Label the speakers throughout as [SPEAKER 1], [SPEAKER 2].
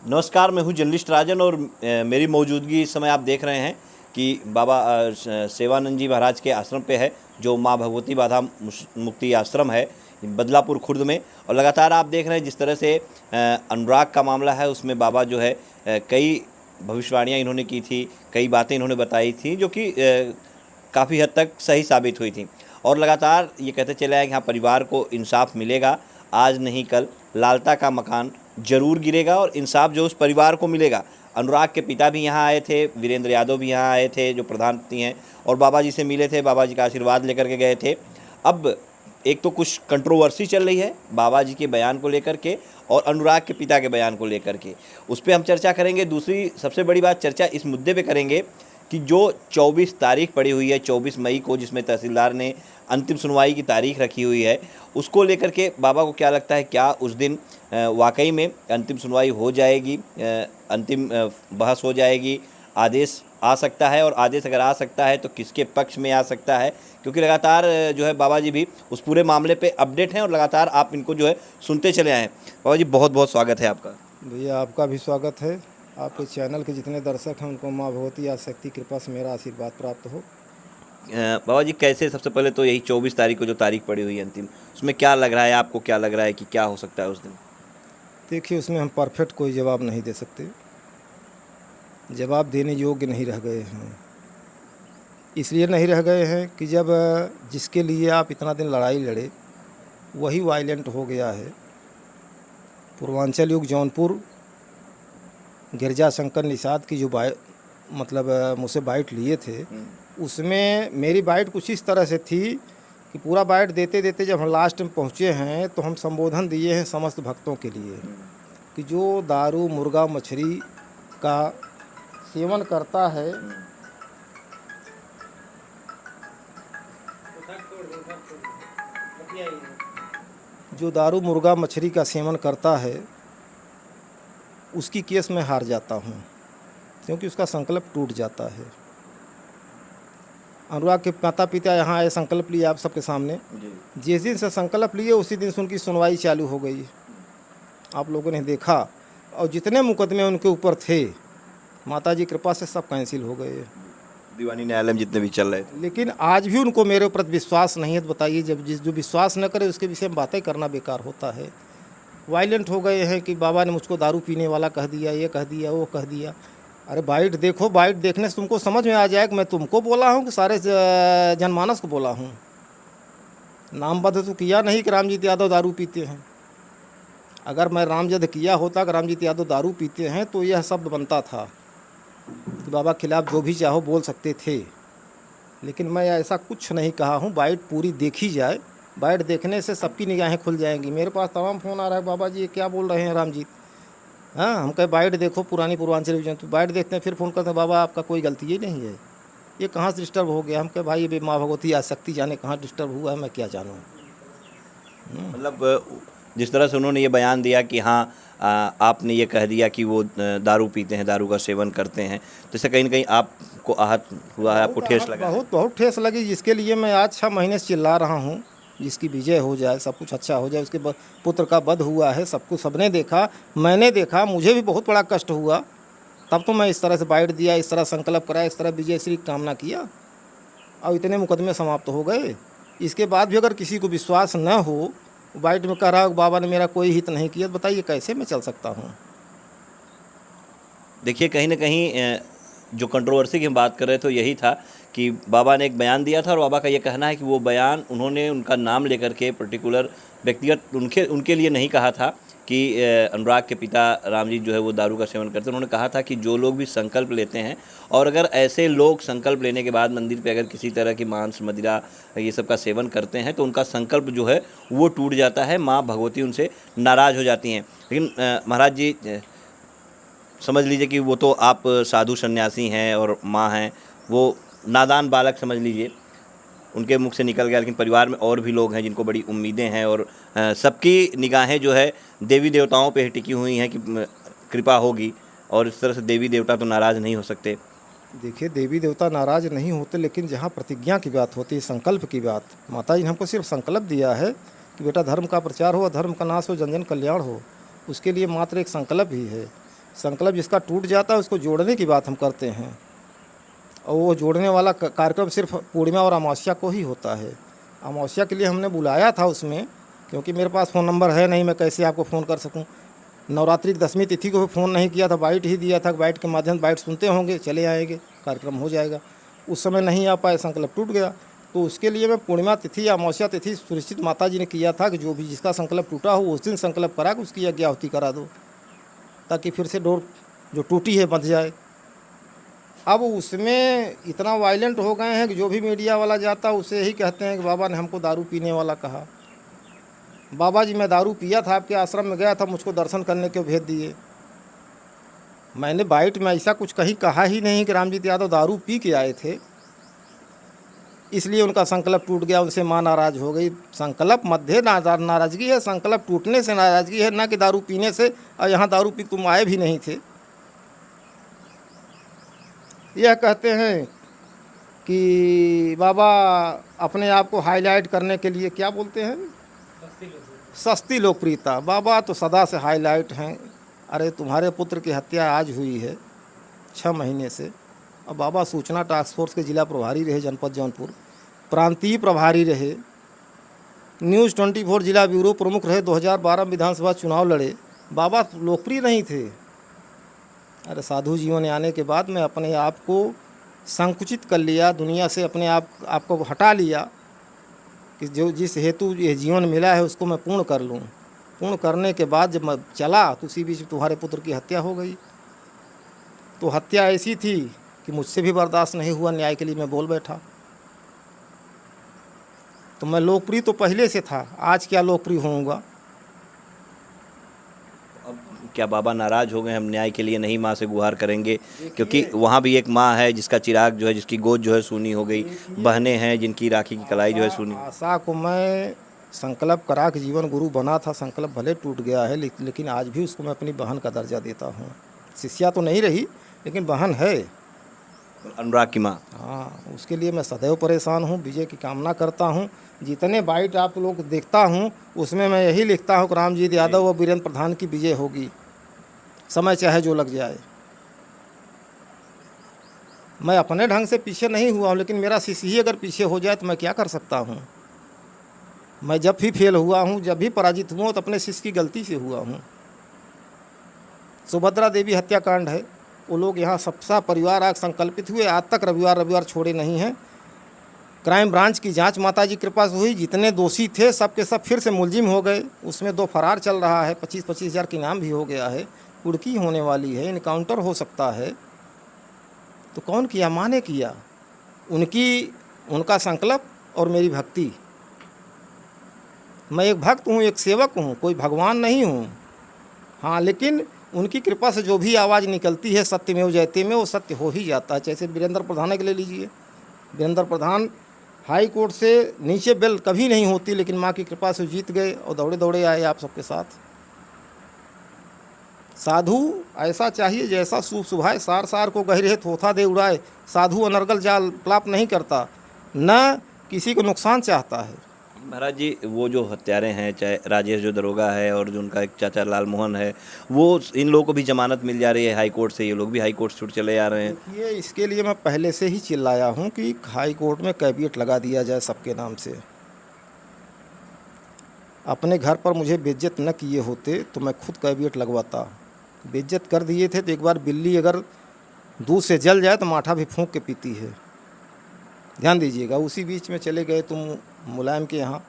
[SPEAKER 1] नमस्कार, मैं हूं जर्नलिस्ट राजन और मेरी मौजूदगी इस समय आप देख रहे हैं कि बाबा सेवानंद जी महाराज के आश्रम पे है, जो माँ भगवती बाधा मुक्ति आश्रम है बदलापुर खुर्द में। और लगातार आप देख रहे हैं जिस तरह से अनुराग का मामला है, उसमें बाबा जो है कई भविष्यवाणियाँ इन्होंने की थी, कई बातें इन्होंने बताई थी जो कि काफ़ी हद तक सही साबित हुई थी। और लगातार ये कहते चले आए कि हाँ, परिवार को इंसाफ मिलेगा, आज नहीं कल लालता का मकान जरूर गिरेगा और इंसाफ जो उस परिवार को मिलेगा। अनुराग के पिता भी यहाँ आए थे, वीरेंद्र यादव भी यहाँ आए थे जो प्रधानमंत्री हैं, और बाबा जी से मिले थे, बाबा जी का आशीर्वाद लेकर के गए थे। अब एक तो कुछ कंट्रोवर्सी चल रही है बाबा जी के बयान को लेकर के और अनुराग के पिता के बयान को लेकर के, उस पर हम चर्चा करेंगे। दूसरी सबसे बड़ी बात, चर्चा इस मुद्दे पे करेंगे कि जो 24 तारीख पड़ी हुई है, 24 मई को, जिसमें तहसीलदार ने अंतिम सुनवाई की तारीख रखी हुई है, उसको लेकर के बाबा को क्या लगता है, क्या उस दिन वाकई में अंतिम सुनवाई हो जाएगी, अंतिम बहस हो जाएगी, आदेश आ सकता है, और आदेश अगर आ सकता है तो किसके पक्ष में आ सकता है? क्योंकि लगातार जो है बाबा जी भी उस पूरे मामले पे अपडेट हैं और लगातार आप इनको जो है सुनते चले आए हैं। बाबा जी, बहुत बहुत स्वागत है आपका।
[SPEAKER 2] भैया आपका भी स्वागत है। आपके चैनल के जितने दर्शक हैं उनको माँ भगवती आदिशक्ति कृपा से मेरा आशीर्वाद प्राप्त हो।
[SPEAKER 1] बाबा जी, कैसे, सबसे पहले तो यही 24 तारीख को जो तारीख पड़ी हुई है अंतिम, उसमें क्या लग रहा है आपको, क्या लग रहा है कि क्या हो सकता है उस दिन?
[SPEAKER 2] देखिए, उसमें हम परफेक्ट कोई जवाब नहीं दे सकते, जवाब देने योग्य नहीं रह गए हैं। इसलिए नहीं रह गए हैं कि जब जिसके लिए आप इतना दिन लड़ाई लड़े वही वायलेंट हो गया है। पूर्वांचल युग जौनपुर गिरजा शंकर निषाद की जो मुझसे बाइट लिए थे, उसमें मेरी बाइट कुछ इस तरह से थी कि पूरा बाइट देते देते जब हम लास्ट में पहुँचे हैं तो हम संबोधन दिए हैं समस्त भक्तों के लिए कि जो दारू मुर्गा मछली का सेवन करता है, जो दारू मुर्गा मछली का सेवन करता है उसकी केस में हार जाता हूँ, क्योंकि उसका संकल्प टूट जाता है। अनुराग के माता पिता यहाँ आए, संकल्प लिए आप सबके सामने। जिस दिन से संकल्प लिए उसी दिन से उनकी सुनवाई चालू हो गई, आप लोगों ने देखा। और जितने मुकदमे उनके ऊपर थे, माता जी कृपा से सब कैंसिल हो गए,
[SPEAKER 1] दीवानी न्यायालय में जितने भी चल रहे थे।
[SPEAKER 2] लेकिन आज भी उनको मेरे ऊपर विश्वास नहीं है। तो बताइए, जब जो विश्वास न करे उसके विषय में बातें करना बेकार होता है। वायलेंट हो गए हैं कि बाबा ने मुझको दारू पीने वाला कह दिया, ये कह दिया, वो कह दिया। अरे बाइट देखो, बाइट देखने से तुमको समझ में आ जाएगा मैं तुमको बोला हूँ कि सारे जनमानस को बोला हूँ। नामबद्ध तो किया नहीं कि रामजीत यादव दारू पीते हैं। अगर मैं नामजद किया होता कि रामजीत यादव दारू पीते हैं तो यह शब्द बनता था कि बाबा के खिलाफ जो भी चाहो बोल सकते थे, लेकिन मैं ऐसा कुछ नहीं कहा हूँ। बाइट पूरी देखी जाए, बाइट देखने से सबकी निगाहें खुल जाएंगी। मेरे पास तमाम फ़ोन आ रहा है, बाबा जी ये क्या बोल रहे हैं रामजीत। हाँ, हम कहे बाइट देखो, पुरानी पूर्वांचल डिवीजन। तो बाइट देखते हैं, फिर फ़ोन करते हैं, बाबा आपका कोई गलती ही नहीं है, ये कहाँ से डिस्टर्ब हो गया। हम कहे भाई ये माँ भगवती आदिशक्ति जाने कहाँ डिस्टर्ब हुआ है, मैं क्या जानूँ।
[SPEAKER 1] मतलब जिस तरह से उन्होंने ये बयान दिया कि हाँ, आपने ये कह दिया कि वो दारू पीते हैं, दारू का सेवन करते हैं, तो इससे कहीं ना कहीं आपको आहत हुआ है, आपको ठेस लगा है?
[SPEAKER 2] बहुत बहुत ठेस लगी, जिसके लिए मैं आज 6 महीने से चिल्ला रहा हूँ। जिसकी विजय हो जाए, सब कुछ अच्छा हो जाए, उसके पुत्र का वध हुआ है, सब कुछ सबने देखा, मैंने देखा, मुझे भी बहुत बड़ा कष्ट हुआ। तब तो मैं इस तरह से बाइट दिया, इस तरह संकल्प कराया, इस तरह विजय श्री कामना किया, और इतने मुकदमे समाप्त हो गए। इसके बाद भी अगर किसी को विश्वास न हो, बाइट में कह रहा है बाबा ने मेरा कोई हित नहीं किया, बताइए कैसे मैं चल सकता हूँ।
[SPEAKER 1] देखिए, कहीं ना कहीं जो कंट्रोवर्सी की हम बात कर रहे थे तो यही था कि बाबा ने एक बयान दिया था और बाबा का ये कहना है कि वो बयान उन्होंने उनका नाम लेकर के पर्टिकुलर व्यक्तिगत उनके लिए नहीं कहा था कि अनुराग के पिता रामजीत जो है वो दारू का सेवन करते हैं। उन्होंने कहा था कि जो लोग भी संकल्प लेते हैं, और अगर ऐसे लोग संकल्प लेने के बाद मंदिर पे अगर किसी तरह की मांस मदिरा ये सब का सेवन करते हैं तो उनका संकल्प जो है वो टूट जाता है, माँ भगवती उनसे नाराज़ हो जाती हैं। लेकिन महाराज जी, समझ लीजिए कि वो तो आप साधु सन्यासी हैं और माँ हैं, वो नादान बालक समझ लीजिए, उनके मुख से निकल गया। लेकिन परिवार में और भी लोग हैं जिनको बड़ी उम्मीदें हैं और सबकी निगाहें जो है देवी देवताओं पे ही टिकी हुई हैं कि कृपा होगी, और इस तरह से देवी देवता तो नाराज़ नहीं हो सकते।
[SPEAKER 2] देखिए, देवी देवता नाराज़ नहीं होते, लेकिन जहाँ प्रतिज्ञा की बात होती है, संकल्प की बात, माता जी ने हमको सिर्फ संकल्प दिया है कि बेटा धर्म का प्रचार हो, धर्म का नाश हो, जन जन कल्याण हो। उसके लिए मात्र एक संकल्प ही है। संकल्प जिसका टूट जाता है उसको जोड़ने की बात हम करते हैं, और वो जोड़ने वाला कार्यक्रम सिर्फ पूर्णिमा और अमावस्या को ही होता है। अमावस्या के लिए हमने बुलाया था उसमें, क्योंकि मेरे पास फ़ोन नंबर है नहीं, मैं कैसे आपको फ़ोन कर सकूं। नवरात्रि की 10वीं तिथि को भी फ़ोन नहीं किया था, बाइट ही दिया था, बाइट के माध्यम से बाइट सुनते होंगे, चले आएंगे, कार्यक्रम हो जाएगा। उस समय नहीं आ पाए, संकल्प टूट गया। तो उसके लिए मैं पूर्णिमा तिथि या अमावस्या तिथि सुनिश्चित माता जी ने किया था कि जो भी जिसका संकल्प टूटा हो उस दिन संकल्प करा के उसकी यज्ञाहुति करा दो, ताकि फिर से डोर जो टूटी है बंध जाए। अब उसमें इतना वायलेंट हो गए हैं कि जो भी मीडिया वाला जाता उसे ही कहते हैं कि बाबा ने हमको दारू पीने वाला कहा। बाबा जी, मैं दारू पिया था, आपके आश्रम में गया था, मुझको दर्शन करने के भेज दिए। मैंने बाइट में ऐसा कुछ कहीं कहा ही नहीं कि रामजीत यादव दारू पी के आए थे, इसलिए उनका संकल्प टूट गया, उनसे माँ नाराज़ हो गई। संकल्प मध्य नाराज़गी है, संकल्प टूटने से नाराज़गी है, ना कि दारू पीने से। और यहाँ दारू पी तुम आए भी नहीं थे। यह कहते हैं कि बाबा अपने आप को हाईलाइट करने के लिए क्या बोलते हैं, सस्ती लोकप्रियता। बाबा तो सदा से हाईलाइट हैं। अरे तुम्हारे पुत्र की हत्या आज हुई है 6 महीने से, और बाबा सूचना टास्क फोर्स के जिला प्रभारी रहे जनपद जौनपुर, प्रांतीय प्रभारी रहे, न्यूज़ 24 जिला ब्यूरो प्रमुख रहे, 2012 विधानसभा चुनाव लड़े। बाबा लोकप्रिय नहीं थे। अरे साधु जीवन में आने के बाद मैं अपने आप को संकुचित कर लिया, दुनिया से अपने आप को हटा लिया कि जो जिस हेतु ये जीवन मिला है उसको मैं पूर्ण कर लूँ। पूर्ण करने के बाद जब मैं चला तो उसी बीच तुम्हारे पुत्र की हत्या हो गई। तो हत्या ऐसी थी कि मुझसे भी बर्दाश्त नहीं हुआ, न्याय के लिए मैं बोल बैठा। तो मैं लोकप्रिय तो पहले से था, आज क्या लोकप्रिय होऊंगा।
[SPEAKER 1] अब क्या बाबा नाराज़ हो गए, हम न्याय के लिए नहीं माँ से गुहार करेंगे? क्योंकि वहाँ भी एक माँ है जिसका चिराग जो है, जिसकी गोद जो है सूनी हो गई, बहनें हैं जिनकी राखी की कलाई जो है सूनी।
[SPEAKER 2] आशा को मैं संकल्प करा के जीवन गुरु बना था, संकल्प भले टूट गया है, लेकिन आज भी उसको मैं अपनी बहन का दर्जा देता हूँ। शिष्या तो नहीं रही, लेकिन बहन है,
[SPEAKER 1] अनुराग की माँ।
[SPEAKER 2] हाँ, उसके लिए मैं सदैव परेशान हूँ, विजय की कामना करता हूँ। जितने बाइट आप लोग देखता हूँ उसमें मैं यही लिखता हूँ कि रामजीत यादव और वीरेंद्र प्रधान की विजय होगी, समय चाहे जो लग जाए। मैं अपने ढंग से पीछे नहीं हुआ हूँ, लेकिन मेरा शिष्य ही अगर पीछे हो जाए तो मैं क्या कर सकता हूँ। मैं जब भी फेल हुआ हूँ, जब भी पराजित हुआ तो अपने शिष्य की गलती से हुआ हूँ। सुभद्रा देवी हत्याकांड है, वो लोग यहाँ सबसा परिवार आग संकल्पित हुए, आज तक रविवार छोड़े नहीं हैं। क्राइम ब्रांच की जांच माता जी कृपा से हुई, जितने दोषी थे सब के सब फिर से मुलजिम हो गए। उसमें 2 फरार चल रहा है, 25-25 हज़ार की इनाम भी हो गया है, कुर्की होने वाली है, इनकाउंटर हो सकता है। तो कौन किया? माँ ने किया। उनका संकल्प और मेरी भक्ति। मैं एक भक्त हूँ, एक सेवक हूँ, कोई भगवान नहीं हूँ। हाँ, लेकिन उनकी कृपा से जो भी आवाज़ निकलती है सत्यमेव जयते में, वो सत्य हो ही जाता है। जैसे वीरेंद्र प्रधान के ले लीजिए, वीरेंद्र प्रधान हाई कोर्ट से नीचे बेल कभी नहीं होती, लेकिन माँ की कृपा से जीत गए और दौड़े दौड़े आए आप सबके साथ। साधु ऐसा चाहिए जैसा सूप सुभाए, सार सार को गहरे थोथा दे उड़ाए। साधु अनर्गल जाल प्लाप नहीं करता, न किसी को नुकसान चाहता है।
[SPEAKER 1] महाराज जी, वो जो हत्यारे हैं, चाहे राजेश जो दरोगा है और जो उनका एक चाचा लाल मोहन है, वो इन लोगों को भी जमानत मिल जा रही है हाई कोर्ट से, ये लोग भी हाई कोर्ट छूट चले आ रहे हैं।
[SPEAKER 2] देखिए, इसके लिए मैं पहले से ही चिल्लाया हूँ कि हाई कोर्ट में कैविएट लगा दिया जाए सबके नाम से। अपने घर पर मुझे बेइज्जत न किए होते तो मैं खुद कैविएट लगवाता। बेइज्जत कर दिए थे तो एक बार बिल्ली अगर दूध से जल जाए तो माठा भी फूंक के पीती है, ध्यान दीजिएगा। उसी बीच में चले गए तुम मुलायम के यहाँ,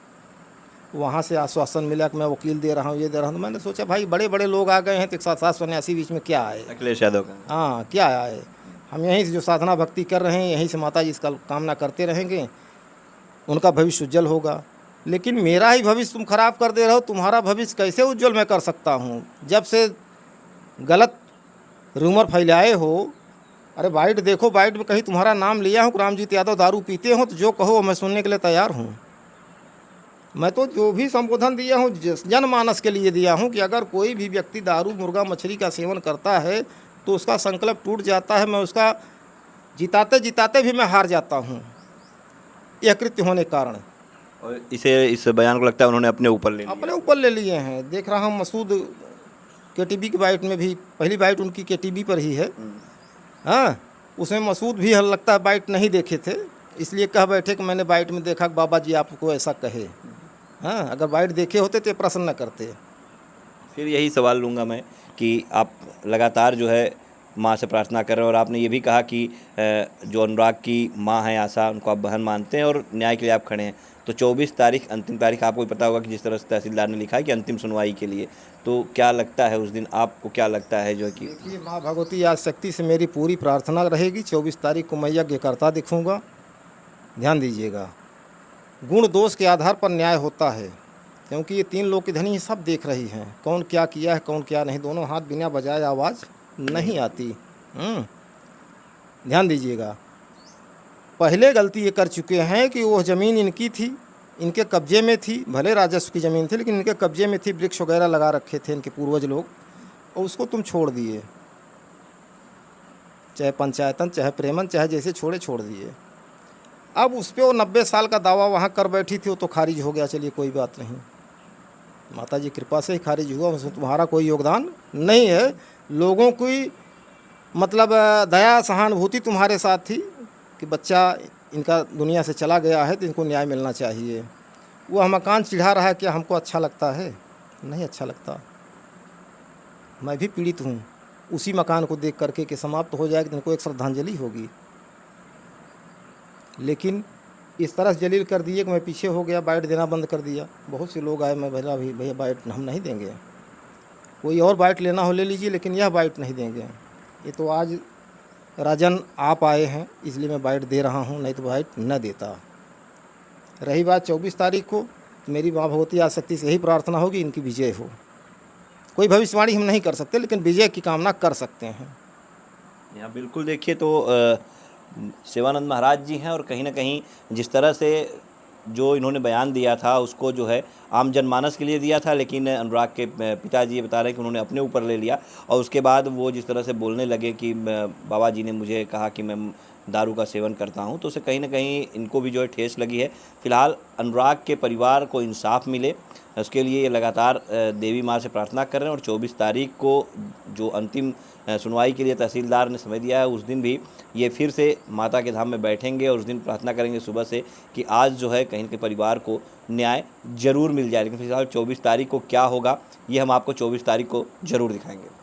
[SPEAKER 2] वहाँ से आश्वासन मिला कि मैं वकील दे रहा हूँ, ये दे रहा हूँ। तो मैंने सोचा भाई बड़े बड़े लोग आ गए हैं तो 187 बीच में क्या आए,
[SPEAKER 1] अखिलेश यादव का।
[SPEAKER 2] हाँ, क्या आए। हम यहीं से जो साधना भक्ति कर रहे हैं, यहीं से माता जी इसका कामना करते रहेंगे, उनका भविष्य उज्जवल होगा। लेकिन मेरा ही भविष्य तुम खराब कर दे रहे हो, तुम्हारा भविष्य कैसे उज्जवल मैं कर सकता हूँ जब से गलत रूमर फैलाए हो। अरे बाइट देखो, बाइट में कहीं तुम्हारा नाम लिया हूँ, रामजीत यादव दारू पीते हो, तो जो कहो मैं सुनने के लिए तैयार हूँ। मैं तो जो भी संबोधन दिया हूँ जनमानस के लिए दिया हूँ कि अगर कोई भी व्यक्ति दारू मुर्गा मछली का सेवन करता है तो उसका संकल्प टूट जाता है। मैं उसका जिताते जिताते भी मैं हार जाता हूँ, यह कृत्य होने के कारण।
[SPEAKER 1] और इस बयान को लगता है उन्होंने अपने ऊपर ले लिया।
[SPEAKER 2] अपने ऊपर ले लिए हैं। देख रहा हूँ मसूद केटीबी की बाइट में भी पहली बाइट उनकी केटीबी पर ही है। हाँ, उसमें मसूद भी हल लगता है बाइट नहीं देखे थे, इसलिए कह बैठे कि मैंने बाइट में देखा कि बाबा जी आपको ऐसा कहे। हाँ, अगर बाइट देखे होते तो ये प्रश्न न करते।
[SPEAKER 1] फिर यही सवाल लूँगा मैं कि आप लगातार जो है माँ से प्रार्थना कर रहे हैं, और आपने ये भी कहा कि जो अनुराग की माँ हैं आशा, उनको आप बहन मानते हैं और न्याय के लिए आप खड़े हैं। तो 24 तारीख अंतिम तारीख, आपको भी पता होगा कि जिस तरह से तहसीलदार ने लिखा है कि अंतिम सुनवाई के लिए, तो क्या लगता है उस दिन आपको, क्या लगता है जो है कि?
[SPEAKER 2] देखिए, माँ भगवती आज शक्ति से मेरी पूरी प्रार्थना रहेगी। 24 तारीख को मैं यज्ञ करता दिखूँगा। ध्यान दीजिएगा, गुण दोष के आधार पर न्याय होता है, क्योंकि ये 3 लोग की धनी सब देख रही हैं, कौन क्या किया है कौन क्या नहीं। दोनों हाथ बिना बजाए आवाज़ नहीं आती। ध्यान दीजिएगा, पहले गलती ये कर चुके हैं कि वो ज़मीन इनकी थी, इनके कब्जे में थी, भले राजस्व की ज़मीन थी लेकिन इनके कब्जे में थी, वृक्ष वगैरह लगा रखे थे इनके पूर्वज लोग, और उसको तुम छोड़ दिए, चाहे पंचायतन चाहे प्रेमन चाहे जैसे छोड़ दिए। अब उस पर वो 90 साल का दावा वहाँ कर बैठी थी, वो तो खारिज हो गया। चलिए कोई बात नहीं, माता जी कृपा से ही खारिज हुआ, उसमें तुम्हारा कोई योगदान नहीं है। लोगों की मतलब दया सहानुभूति तुम्हारे साथ थी कि बच्चा इनका दुनिया से चला गया है तो इनको न्याय मिलना चाहिए। वो मकान चिढ़ा रहा है, क्या हमको अच्छा लगता है? नहीं अच्छा लगता। मैं भी पीड़ित हूँ उसी मकान को देख करके कि समाप्त हो जाएगा तो इनको एक श्रद्धांजलि होगी, लेकिन इस तरह से जलील कर दिए कि मैं पीछे हो गया, बाइट देना बंद कर दिया। बहुत से लोग आए, मैं बोला भैया बाइट हम नहीं देंगे, कोई और बाइट लेना हो ले लीजिए, लेकिन यह बाइट नहीं देंगे। ये तो आज राजन आप आए हैं इसलिए मैं बाइट दे रहा हूँ, नहीं तो बाइट न देता। रही बात 24 तारीख को, तो मेरी माँ भगवती आशक्ति से यही प्रार्थना होगी इनकी विजय हो। कोई भविष्यवाणी हम नहीं कर सकते, लेकिन विजय की कामना कर सकते हैं।
[SPEAKER 1] यहाँ बिल्कुल देखिए तो सेवानंद महाराज जी हैं, और कहीं ना कहीं जिस तरह से जो इन्होंने बयान दिया था उसको जो है आम जनमानस के लिए दिया था, लेकिन अनुराग के पिताजी ये बता रहे हैं कि उन्होंने अपने ऊपर ले लिया, और उसके बाद वो जिस तरह से बोलने लगे कि बाबा जी ने मुझे कहा कि मैं दारू का सेवन करता हूं, तो उसे कहीं ना कहीं इनको भी जो है ठेस लगी है। फिलहाल अनुराग के परिवार को इंसाफ मिले, उसके लिए ये लगातार देवी माँ से प्रार्थना कर रहे हैं, और 24 तारीख को जो अंतिम सुनवाई के लिए तहसीलदार ने समय दिया है, उस दिन भी ये फिर से माता के धाम में बैठेंगे और उस दिन प्रार्थना करेंगे सुबह से कि आज जो है कहीं के परिवार को न्याय ज़रूर मिल जाए। लेकिन फिलहाल 24 तारीख को क्या होगा ये हम आपको 24 तारीख को ज़रूर दिखाएंगे।